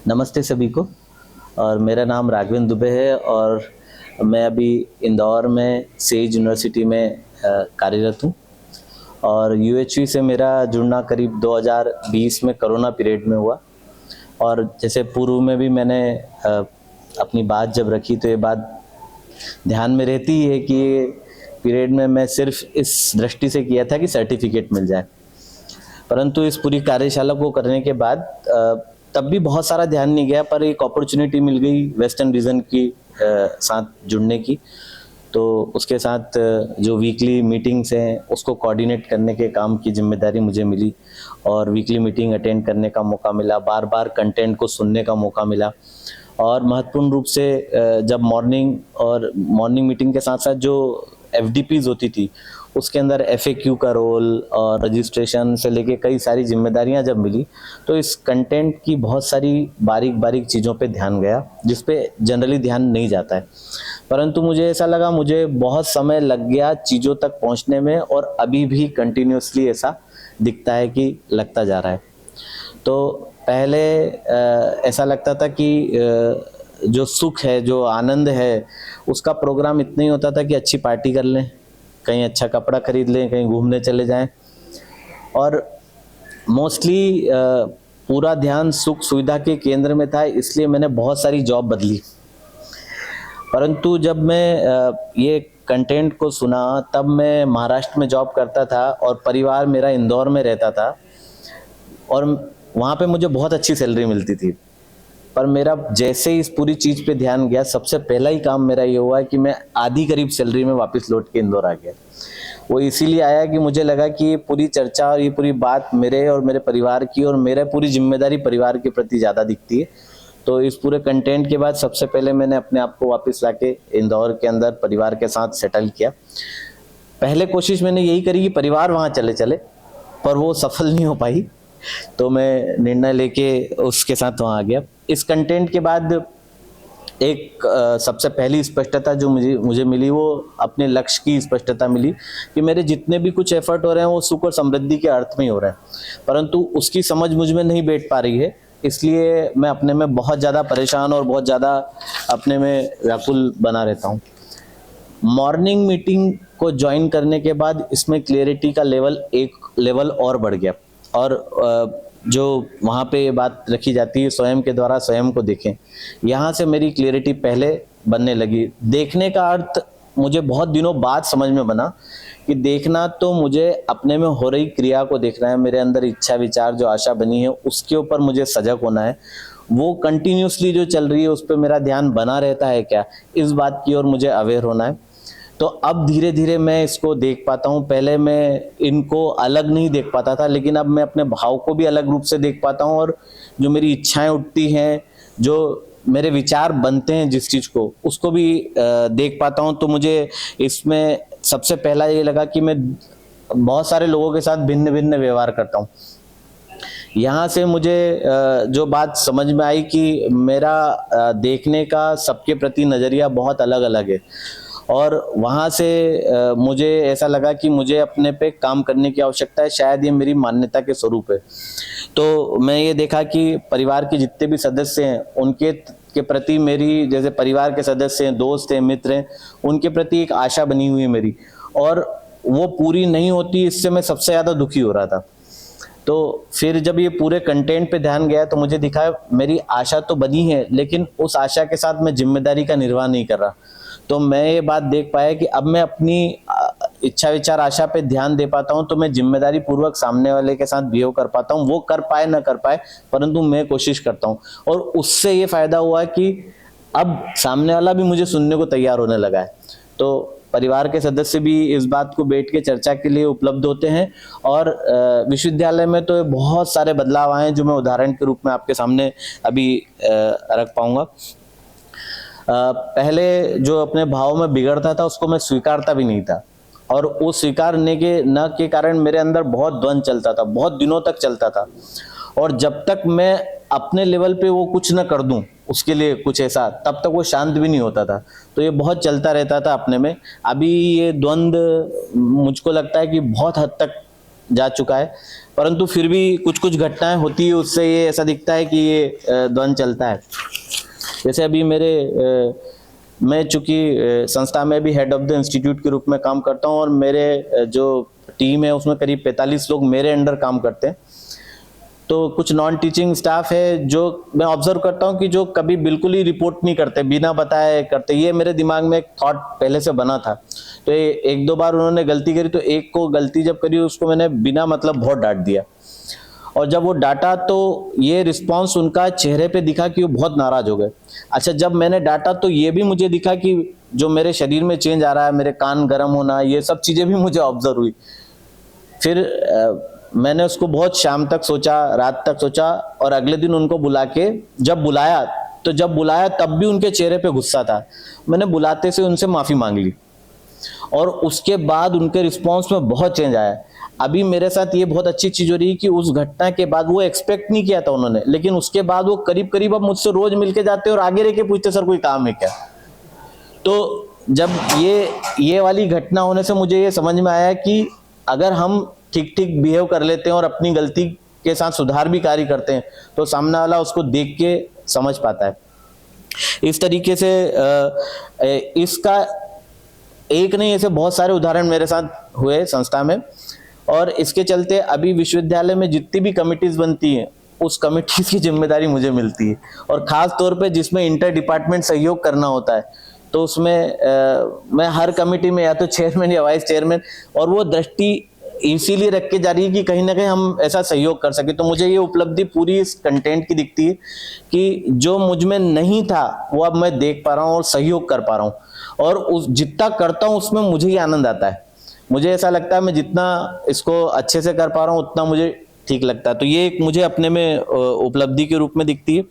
नमस्ते सभी को। और मेरा नाम राघवेंद्र दुबे है और मैं अभी इंदौर में सेज यूनिवर्सिटी में कार्यरत हूँ। और यूएचवी से मेरा जुड़ना करीब 2020 में कोरोना पीरियड में हुआ। और जैसे पूर्व में भी मैंने अपनी बात जब रखी तो ये बात ध्यान में रहती ही है कि ये पीरियड में मैं सिर्फ इस दृष्टि से किया था कि सर्टिफिकेट मिल जाए। परंतु इस पूरी कार्यशाला को करने के बाद तब भी बहुत सारा ध्यान नहीं गया, पर एक अपॉर्चुनिटी मिल गई वेस्टर्न रीजन की साथ जुड़ने की। तो उसके साथ जो वीकली मीटिंग्स हैं उसको कोऑर्डिनेट करने के काम की जिम्मेदारी मुझे मिली और वीकली मीटिंग अटेंड करने का मौका मिला, बार बार कंटेंट को सुनने का मौका मिला। और महत्वपूर्ण रूप से जब मॉर्निंग मीटिंग के साथ साथ जो एफडीपीज होती थी उसके अंदर एफएक्यू का रोल और रजिस्ट्रेशन से लेके कई सारी जिम्मेदारियां जब मिली तो इस कंटेंट की बहुत सारी बारीक बारीक चीज़ों पे ध्यान गया जिस पे जनरली ध्यान नहीं जाता है। परंतु मुझे ऐसा लगा, मुझे बहुत समय लग गया चीज़ों तक पहुंचने में और अभी भी कंटिन्यूसली ऐसा दिखता है कि लगता जा रहा है। तो पहले ऐसा लगता था कि जो सुख है, जो आनंद है, उसका प्रोग्राम इतना ही होता था कि अच्छी पार्टी कर लें, कहीं अच्छा कपड़ा खरीद लें, कहीं घूमने चले जाएं। और मोस्टली पूरा ध्यान सुख सुविधा के केंद्र में था, इसलिए मैंने बहुत सारी जॉब बदली। परंतु जब मैं ये कंटेंट को सुना तब मैं महाराष्ट्र में जॉब करता था और परिवार मेरा इंदौर में रहता था और वहाँ पे मुझे बहुत अच्छी सैलरी मिलती थी। पर मेरा जैसे ही इस पूरी चीज़ पे ध्यान गया, सबसे पहला ही काम मेरा ये हुआ कि मैं आधी करीब सैलरी में वापस लौट के इंदौर आ गया। वो इसीलिए आया कि मुझे लगा कि ये पूरी चर्चा और ये पूरी बात मेरे और मेरे परिवार की और मेरे पूरी जिम्मेदारी परिवार के प्रति ज़्यादा दिखती है। तो इस पूरे कंटेंट के बाद सबसे पहले मैंने अपने आप को वापस लाके इंदौर के अंदर परिवार के साथ सेटल किया। पहले कोशिश मैंने यही करी कि परिवार वहाँ चले चले, पर वो सफल नहीं हो पाई। तो मैं निर्णय लेके उसके साथ वहाँ आ गया। इस कंटेंट के बाद एक सबसे पहली स्पष्टता जो मुझे मिली वो अपने लक्ष्य की स्पष्टता मिली कि मेरे जितने भी कुछ एफर्ट हो रहे हैं वो सुख और समृद्धि के अर्थ में ही हो रहे हैं, परंतु उसकी समझ मुझ में नहीं बैठ पा रही है। इसलिए मैं अपने में बहुत ज़्यादा परेशान और बहुत ज़्यादा अपने में व्याकुल बना रहता हूँ। मॉर्निंग मीटिंग को ज्वाइन करने के बाद इसमें क्लियरिटी का एक लेवल और बढ़ गया। और जो वहाँ पे बात रखी जाती है स्वयं के द्वारा स्वयं को देखें, यहाँ से मेरी क्लियरिटी पहले बनने लगी। देखने का अर्थ मुझे बहुत दिनों बाद समझ में बना कि देखना तो मुझे अपने में हो रही क्रिया को देखना है, मेरे अंदर इच्छा विचार जो आशा बनी है उसके ऊपर मुझे सजग होना है, वो कंटिन्यूसली जो चल रही है उस पर मेरा ध्यान बना रहता है क्या, इस बात की ओर मुझे अवेयर होना है। तो अब धीरे धीरे मैं इसको देख पाता हूँ। पहले मैं इनको अलग नहीं देख पाता था, लेकिन अब मैं अपने भाव को भी अलग रूप से देख पाता हूँ और जो मेरी इच्छाएं उठती हैं, जो मेरे विचार बनते हैं जिस चीज़ को, उसको भी देख पाता हूँ। तो मुझे इसमें सबसे पहला ये लगा कि मैं बहुत सारे लोगों के साथ भिन्न भिन्न व्यवहार करता हूँ। यहाँ से मुझे जो बात समझ में आई कि मेरा देखने का सबके प्रति नज़रिया बहुत अलग अलग है और वहाँ से मुझे ऐसा लगा कि मुझे अपने पे काम करने की आवश्यकता है। शायद ये मेरी मान्यता के स्वरूप है। तो मैं ये देखा कि परिवार के जितने भी सदस्य हैं उनके प्रति मेरी, जैसे परिवार के सदस्य हैं, दोस्त हैं, मित्र हैं, उनके प्रति एक आशा बनी हुई है मेरी, और वो पूरी नहीं होती, इससे मैं सबसे ज़्यादा दुखी हो रहा था। तो फिर जब ये पूरे कंटेंट पे ध्यान गया तो मुझे दिखा मेरी आशा तो बनी है, लेकिन उस आशा के साथ मैं जिम्मेदारी का निर्वाह नहीं कर रहा। तो मैं ये बात देख पाया कि अब मैं अपनी इच्छा विचार आशा पे ध्यान दे पाता हूँ तो मैं जिम्मेदारी पूर्वक सामने वाले के साथ बिहेव कर पाता हूँ। वो कर पाए ना कर पाए, परंतु मैं कोशिश करता हूँ। और उससे ये फायदा हुआ कि अब सामने वाला भी मुझे सुनने को तैयार होने लगा है। तो परिवार के सदस्य भी इस बात को बैठ के चर्चा के लिए उपलब्ध होते हैं। और विश्वविद्यालय में तो बहुत सारे बदलाव आए हैं जो मैं उदाहरण के रूप में आपके सामने अभी रख पाऊंगा। पहले जो अपने भाव में बिगड़ता था उसको मैं स्वीकारता भी नहीं था, और वो स्वीकारने के कारण मेरे अंदर बहुत द्वंद चलता था, बहुत दिनों तक चलता था। और जब तक मैं अपने लेवल पे वो कुछ न कर दूं उसके लिए कुछ ऐसा, तब तक वो शांत भी नहीं होता था। तो ये बहुत चलता रहता था अपने में। अभी ये द्वंद मुझको लगता है कि बहुत हद तक जा चुका है, परंतु फिर भी कुछ कुछ घटनाएं होती है, उससे ये ऐसा दिखता है कि ये द्वंद चलता है। जैसे अभी मैं चूंकि संस्था में भी हेड ऑफ द इंस्टीट्यूट के रूप में काम करता हूँ और मेरे जो टीम है उसमें करीब 45 लोग मेरे अंडर काम करते हैं। तो कुछ नॉन टीचिंग स्टाफ है जो मैं ऑब्जर्व करता हूँ कि जो कभी बिल्कुल ही रिपोर्ट नहीं करते, बिना बताए करते। ये मेरे दिमाग में एक थॉट पहले से बना था। तो एक दो बार उन्होंने गलती करी, तो एक को गलती जब करी उसको मैंने बिना मतलब बहुत डांट दिया, और जब वो डांटा तो ये रिस्पॉन्स उनका चेहरे पे दिखा कि वो बहुत नाराज हो गए। अच्छा, जब मैंने डांटा तो ये भी मुझे दिखा कि जो मेरे शरीर में चेंज आ रहा है, मेरे कान गर्म होना, ये सब चीजें भी मुझे ऑब्जर्व हुई। फिर मैंने उसको बहुत शाम तक सोचा, रात तक सोचा, और अगले दिन उनको बुला के जब बुलाया तब भी उनके चेहरे पे गुस्सा था। मैंने बुलाते से उनसे माफी मांग ली, और उसके बाद उनके रिस्पॉन्स में बहुत चेंज आया। अभी मेरे साथ ये बहुत अच्छी चीज हो रही है कि उस घटना के बाद वो एक्सपेक्ट नहीं किया था उन्होंने, लेकिन उसके बाद वो करीब करीब अब मुझसे रोज मिलके जाते और आगे रह के पूछते, सर कोई काम है क्या। तो जब ये वाली घटना होने से मुझे ये समझ में आया कि अगर हम ठीक ठीक बिहेव कर लेते हैं और अपनी गलती के साथ सुधार भी कार्य करते हैं तो सामने वाला उसको देख के समझ पाता है। इस तरीके से इसका एक नहीं, ऐसे बहुत सारे उदाहरण मेरे साथ हुए संस्था में, और इसके चलते अभी विश्वविद्यालय में जितनी भी कमिटीज बनती हैं उस कमिटीज की जिम्मेदारी मुझे मिलती है, और खास तौर पे जिसमें इंटर डिपार्टमेंट सहयोग करना होता है तो उसमें मैं हर कमिटी में या तो चेयरमैन या वाइस चेयरमैन, और वो दृष्टि इसीलिए रख के जा रही है कि कहीं ना कहीं हम ऐसा सहयोग कर सके। तो मुझे ये उपलब्धि पूरी इस कंटेंट की दिखती है कि जो मुझ में नहीं था वो अब मैं देख पा रहा हूँ और सहयोग कर पा रहा हूँ, और उस जितना करता हूँ उसमें मुझे ही आनंद आता है। मुझे ऐसा लगता है मैं जितना इसको अच्छे से कर पा रहा हूँ उतना मुझे ठीक लगता है। तो ये एक मुझे अपने में उपलब्धि के रूप में दिखती है।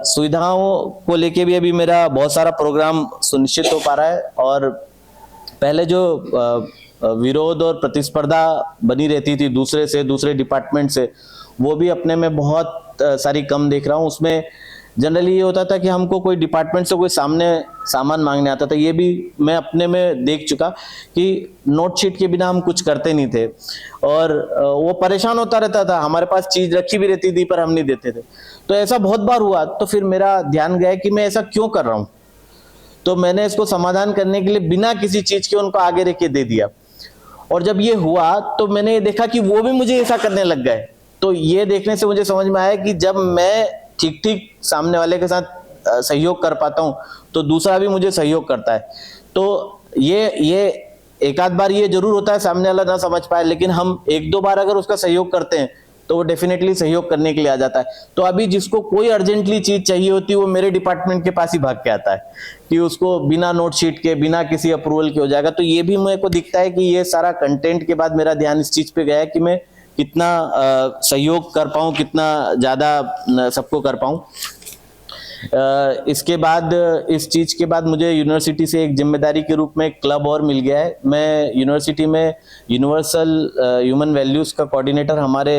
सुविधाओं को लेके भी अभी मेरा बहुत सारा प्रोग्राम सुनिश्चित हो पा रहा है, और पहले जो विरोध और प्रतिस्पर्धा बनी रहती थी दूसरे डिपार्टमेंट से, वो भी अपने में बहुत सारी कम देख रहा हूँ। उसमें जनरली ये होता था कि हमको कोई डिपार्टमेंट से कोई सामान मांगने आता था, ये भी मैं अपने में देख चुका कि नोट शीट के बिना हम कुछ करते नहीं थे, और वो परेशान होता रहता था। हमारे पास चीज रखी भी रहती थी पर हम नहीं देते थे। तो ऐसा बहुत बार हुआ, तो फिर मेरा ध्यान गया कि मैं ऐसा क्यों कर रहा हूँ। तो मैंने इसको समाधान करने के लिए बिना किसी चीज के उनको आगे रख के दे दिया, और जब ये हुआ तो मैंने ये देखा कि वो भी मुझे ऐसा करने लग गए। तो ये देखने से मुझे समझ में आया कि जब मैं ठीक ठीक सामने वाले के साथ सहयोग कर पाता हूँ तो दूसरा भी मुझे सहयोग करता है। तो ये एक आध बार ये जरूर होता है सामने वाला ना समझ पाए, लेकिन हम एक दो बार अगर उसका सहयोग करते हैं तो वो डेफिनेटली सहयोग करने के लिए आ जाता है। तो अभी जिसको कोई अर्जेंटली चीज चाहिए होती है वो मेरे डिपार्टमेंट के पास ही भाग के आता है कि उसको बिना नोट शीट के, बिना किसी अप्रूवल के हो जाएगा। तो ये भी मेरे को दिखता है कि ये सारा कंटेंट के बाद मेरा ध्यान इस चीज पे गया है कि मैं कितना सहयोग कर पाऊँ, कितना ज्यादा सबको कर पाऊँ। इसके बाद इस चीज के बाद मुझे यूनिवर्सिटी से एक जिम्मेदारी के रूप में एक क्लब और मिल गया है। मैं यूनिवर्सिटी में यूनिवर्सल ह्यूमन वैल्यूज का कोऑर्डिनेटर, हमारे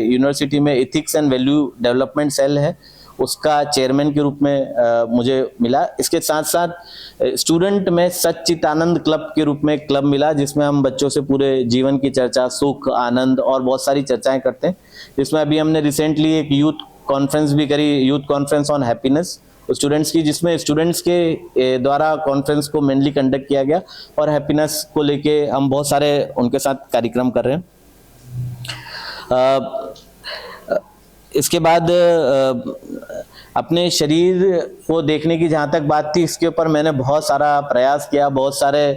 यूनिवर्सिटी में ethics and value development cell है, उसका चेयरमैन के रूप में मुझे मिला। इसके साथ साथ स्टूडेंट में सच्चिदानंद क्लब के रूप में एक क्लब मिला, जिसमें हम बच्चों से पूरे जीवन की चर्चा, सुख, आनंद और बहुत सारी चर्चाएं करते हैं। जिसमें अभी हमने रिसेंटली एक यूथ कॉन्फ्रेंस भी करी, youth conference on happiness students की, जिसमें स्टूडेंट्स के द्वारा कॉन्फ्रेंस को मेनली कंडक्ट किया गया, और हैप्पीनेस को लेके हम बहुत सारे उनके साथ कार्यक्रम कर रहे हैं। इसके बाद अपने शरीर को देखने की जहाँ तक बात थी, इसके ऊपर मैंने बहुत सारा प्रयास किया, बहुत सारे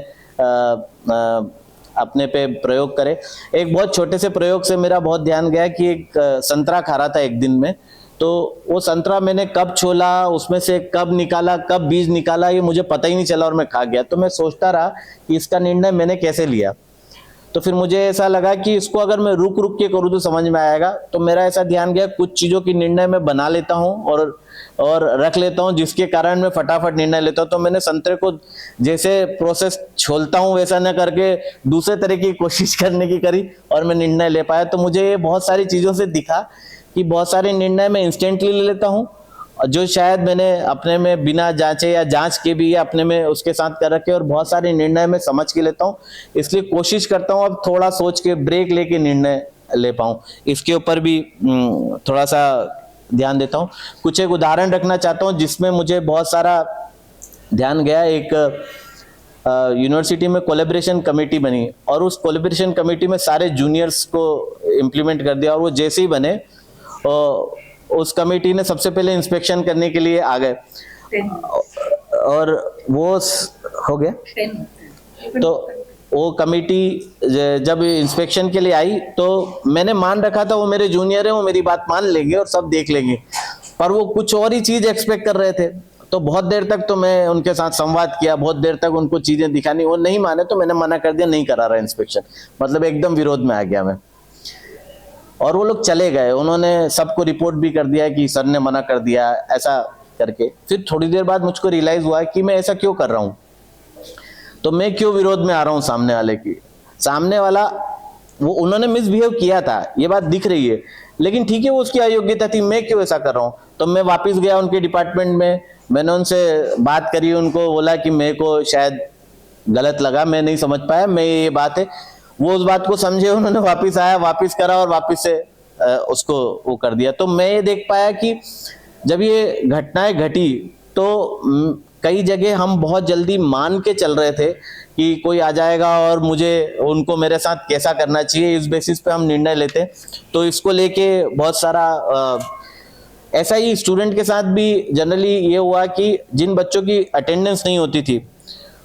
अपने पे प्रयोग करे। एक बहुत छोटे से प्रयोग से मेरा बहुत ध्यान गया कि एक संतरा खा रहा था एक दिन में, तो वो संतरा मैंने कब छोला, उसमें से कब निकाला, कब बीज निकाला, ये मुझे पता ही नहीं चला और मैं खा गया। तो मैं सोचता रहा कि इसका निर्णय मैंने कैसे लिया। तो फिर मुझे ऐसा लगा कि इसको अगर मैं रुक रुक के करूँ तो समझ में आएगा। तो मेरा ऐसा ध्यान गया, कुछ चीजों की निर्णय मैं बना लेता हूँ और रख लेता हूँ, जिसके कारण मैं फटाफट निर्णय लेता हूँ। तो मैंने संतरे को जैसे प्रोसेस छोलता हूँ वैसा न करके दूसरे तरह की कोशिश करने की करी और मैं निर्णय ले पाया। तो मुझे ये बहुत सारी चीजों से दिखा कि बहुत सारे निर्णय मैं इंस्टेंटली ले लेता हूँ जो शायद मैंने अपने में बिना जांचे या जांच के भी अपने में उसके साथ कर रखे, और बहुत सारे निर्णय मैं समझ के लेता हूँ, इसलिए कोशिश करता हूँ अब थोड़ा सोच के ब्रेक लेके निर्णय ले पाऊँ। इसके ऊपर भी थोड़ा सा ध्यान देता हूँ। कुछ एक उदाहरण रखना चाहता हूँ जिसमें मुझे बहुत सारा ध्यान गया। एक यूनिवर्सिटी में कोलैबोरेशन कमेटी बनी, और उस कोलैबोरेशन कमेटी में सारे जूनियर्स को इम्प्लीमेंट कर दिया, और वो जैसे ही बने उस कमेटी ने सबसे पहले इंस्पेक्शन करने के लिए आ गए, और वो हो गया। तो वो कमेटी जब इंस्पेक्शन के लिए आई तो मैंने मान रखा था वो मेरे जूनियर है, वो मेरी बात मान लेंगे और सब देख लेंगे, पर वो कुछ और ही चीज एक्सपेक्ट कर रहे थे। तो बहुत देर तक तो मैं उनके साथ संवाद किया, बहुत देर तक उनको चीजें दिखानी, वो नहीं माने तो मैंने मना कर दिया, नहीं करा रहा इंस्पेक्शन, मतलब एकदम विरोध में आ गया मैं। और वो लोग चले गए, उन्होंने सबको रिपोर्ट भी कर दिया कि सर ने मना कर दिया ऐसा करके। फिर थोड़ी देर बाद मुझको रियलाइज हुआ कि मैं ऐसा क्यों कर रहा हूँ, तो मैं क्यों विरोध में आ रहा हूँ सामने वाले की। सामने वाला वो उन्होंने मिसबिहेव किया था, ये बात दिख रही है, लेकिन ठीक है वो उसकी अयोग्यता थी, मैं क्यों ऐसा कर रहा हूँ। तो मैं वापस गया उनके डिपार्टमेंट में, मैंने उनसे बात करी, उनको बोला कि मेरे को शायद गलत लगा, मैं नहीं समझ पाया, मैं ये बात है। वो उस बात को समझे, उन्होंने वापस आया, वापस करा और वापस से उसको वो कर दिया। तो मैं ये देख पाया कि जब ये घटनाएं घटी तो कई जगह हम बहुत जल्दी मान के चल रहे थे कि कोई आ जाएगा और मुझे उनको मेरे साथ कैसा करना चाहिए, इस बेसिस पे हम निर्णय लेते। तो इसको लेके बहुत सारा ऐसा ही स्टूडेंट के साथ भी जनरली ये हुआ कि जिन बच्चों की अटेंडेंस नहीं होती थी,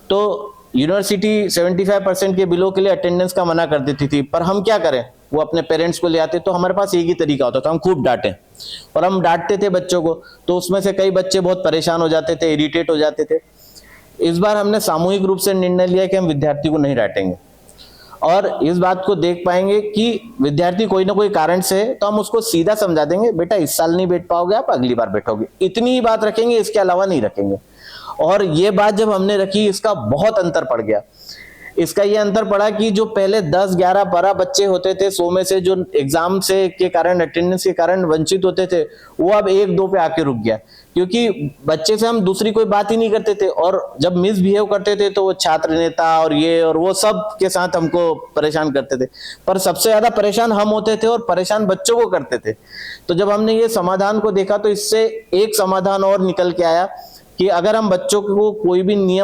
तो यूनिवर्सिटी 75% के बिलो के लिए अटेंडेंस का मना कर देती थी, पर हम क्या करें, वो अपने पेरेंट्स को ले आते। तो हमारे पास एक ही तरीका होता था, हम खूब डांटें, और हम डांटते थे बच्चों को, तो उसमें से कई बच्चे बहुत परेशान हो जाते थे, इरिटेट हो जाते थे। इस बार हमने सामूहिक रूप से निर्णय लिया कि हम विद्यार्थी को नहीं डांटेंगे, और इस बात को देख पाएंगे कि विद्यार्थी कोई ना कोई कारण से है तो हम उसको सीधा समझा देंगे, बेटा इस साल नहीं बैठ पाओगे, आप अगली बार बैठोगे, इतनी ही बात रखेंगे, इसके अलावा नहीं रखेंगे। और ये बात जब हमने रखी, इसका बहुत अंतर पड़ गया। इसका ये अंतर पड़ा कि जो पहले 10, 11, 12 बच्चे होते थे 100 में से, जो एग्जाम से के कारण, अटेंडेंस के कारण वंचित होते थे, वो अब 1-2 पे आके रुक गया, क्योंकि बच्चे से हम दूसरी कोई बात ही नहीं करते थे। और जब मिसबिहेव करते थे तो वो छात्र नेता और ये और वो सब के साथ हमको परेशान करते थे, पर सबसे ज्यादा परेशान हम होते थे और परेशान बच्चों को करते थे। तो जब हमने ये समाधान को देखा तो इससे एक समाधान और निकल के आया कि अगर हम बच्चों को कोई भी नियम